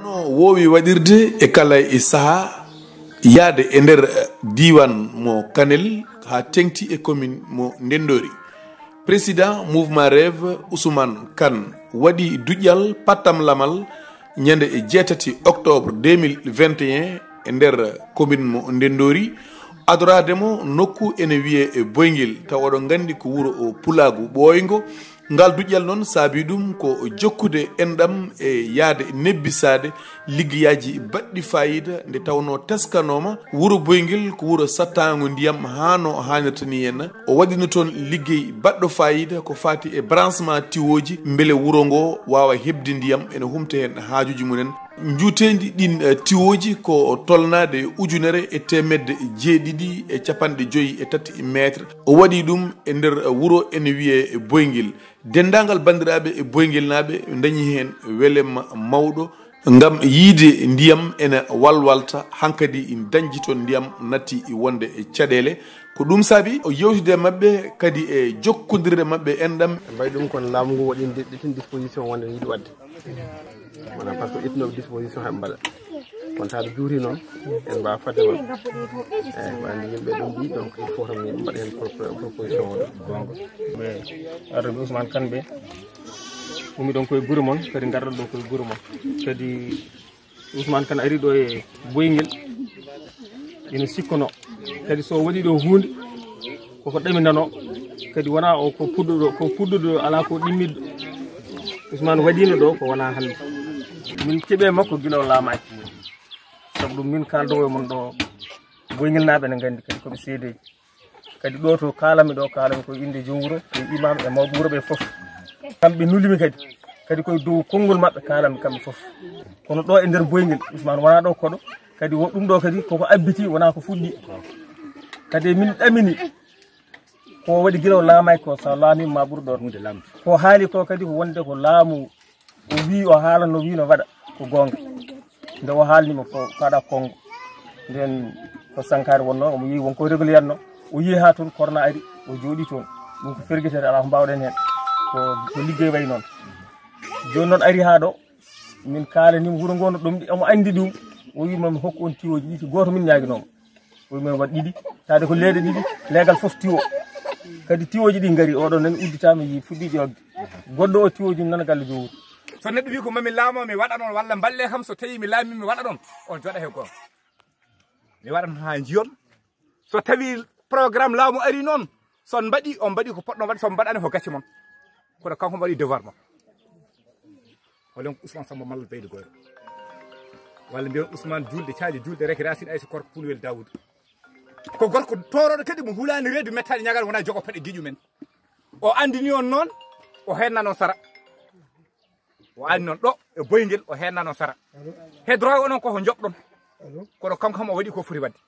no wowi waɗirde e kala e saaha yaade e nder diwan mo Kanel ha tengti e commune mo Ndendori. Président mouvement rêve Ousmane Kane waɗi duƴƴal pattam lamal ñande e 7 octobre 2021 e nder commune mo Ndendori adorademo nokku ene wiye e Boyguel taw oɗon gandi ko wuro o Pulagu ɓoyngo. Ngal duƴƴal noon saabi ɗum ko jokkude enɗam e yaade nebbisade liggeyaji baɗɗi fayida nde tawno teskanoma wuro Boyguel ko wuro sattago ndiyam hano hannirta ni henna o waɗino toon liggey baɗɗo fayida ko fati e branchement tiwoji beele wuro ngo wawa hebde ndiyam ene humta hen haajuji mumen. Juutendi ɗin tiwoji ko tolnade ujunere e temedde jeeɗiɗi e capanɗe joyyi e tati métre o waɗi ɗum e nder wuro ene wiye e Boyguel. Dendagal bandiraɓe e Boyguel naɓe dañi hen welema mawɗo ngam yiide ndiyam ene walwalta hankadi dañji toon ndiyam natti wonde e caɗele ko ɗum saabi o yewtide mabɓe kadi e jokkodirde mabɓe enɗam mbay ɗum kono laamu ngu waɗi ɗeɗin disposition wonde yiiɗi wadde wona par ce que itnoɓe disposition heɓe mbaɗa kono taade juuri noon en mbawa fadde noon eyyi wandi yimɓe ɗum mbi donc il faut tan yimɓe mbaɗa hen proposition o gonga ɓe arɓe Ousmane Kane ɓe umi ɗon koye guure moon kadi garɗon ɗo koye guure moon kadi Ousmane Kane ari ɗo e Boyguel ina sikkuno kadi so waɗi ɗo hunde koko ɗaminano kadi wona o ko pudduɗo ala ko ɗimmidɗo Ousmane waɗino ɗo ko wona hande min keeɓe makko guila o laamaki sabu ɗum min kaldowo mon ɗo Boyguel naaɓe ne gandi kadi koɓe seedeji kadi ɗo to kalami ko inde joom wuuro e imam e mawɓe wuuro ɓe foof kamɓe nulimi kadi koye dow konngol maɓɓe kalami kamɓe foof kono ɗo e nder Boyguel Ousmane wona ɗo koɗo kadi ɗum ɗo kadi koko abbiti wona ko fuɗɗi kadi min ɗamini ko waɗi guila o laamaki ko sa laamima ma ɓuuri ɗo hunde lamdi ko haali ko kadi ko wonde ko laamu o wi o haalano wino waɗa ko gonga nde o haalnima ko kaɗa kongo nden ko sankare wonno omo yi wonko régulière no o yi ha toon corona ari o jooɗi toon ɗum ko ferguetere ala ko mbawɗen hen ko liggey way noon joni noon ari ha ɗo min kalanima wuuro ngo no ɗum omo andi ɗum o wimami hokku on tiwoji ɗiɗi goto min ñaguinomo o wimami waɗ ɗiɗi tawde ko leeɗe ɗiɗi leegal foof tiwo kadi tiwoji ɗi gaari oɗo nani udditama yi fuɗɗi ƴogde goɗɗo o tiwoji nana galle jowuro so neɗɗo wi ko mami laamo mi waɗa ɗon walla balle kam so tawi mi laami mi waɗa ɗon on joɗa he goto mi waɗan ha jiyon so tawi programme laamu ari noon son mbaɗi on mbaɗi ko poɗɗon waɗi son mbaɗani ko gacci mon kono kanko mbaɗi devoir mon holen Ousmane Samba Malla Beydo Goyro walla mbiyon Ousmane julde caaji julde rek Racine Aïssa Korko Pulwel Daoud ko gorko toroɗo kadi mo hulani reedu mettani ñagal wona jogo paɗe giƴu men o andini on noon o henna noon sara o andi noon ɗo e Boyguel o henna noon sara he droit onon koko jobɗon kono kanko kam o waɗi ko foti wadde